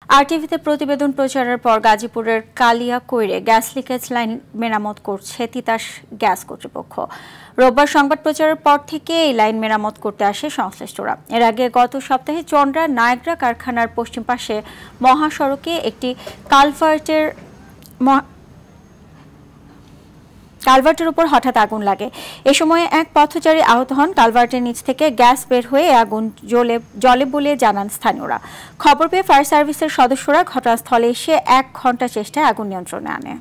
আরটিভিতে প্রতিবেদন প্রচারের পর গাজীপুরের কালিয়াকৈরে গ্যাস লিকেজ লাইন মেরামত করছে তিতাস গ্যাস কর্তৃপক্ষ। রোববার সংবাদ প্রচারের পর থেকে এই লাইন মেরামত করতে আসে সংশ্লিষ্টরা। এর আগে গত সপ্তাহে চন্দ্রা নায়গ্রা কারখানার পশ্চিম পাশে মহাসড়কে একটি কালভার্টের উপর হঠাৎ আগুন লাগে। এ সময় এক পথচারী আহত হন। কালভার্টের নিচ থেকে গ্যাস বের হয়ে আগুন জ্বলে বলে জানান স্থানীয়রা। খবর পেয়ে ফায়ার সার্ভিসের সদস্যরা ঘটনাস্থলে এসে 1 ঘণ্টা চেষ্টায় আগুন নিয়ন্ত্রণে আনে।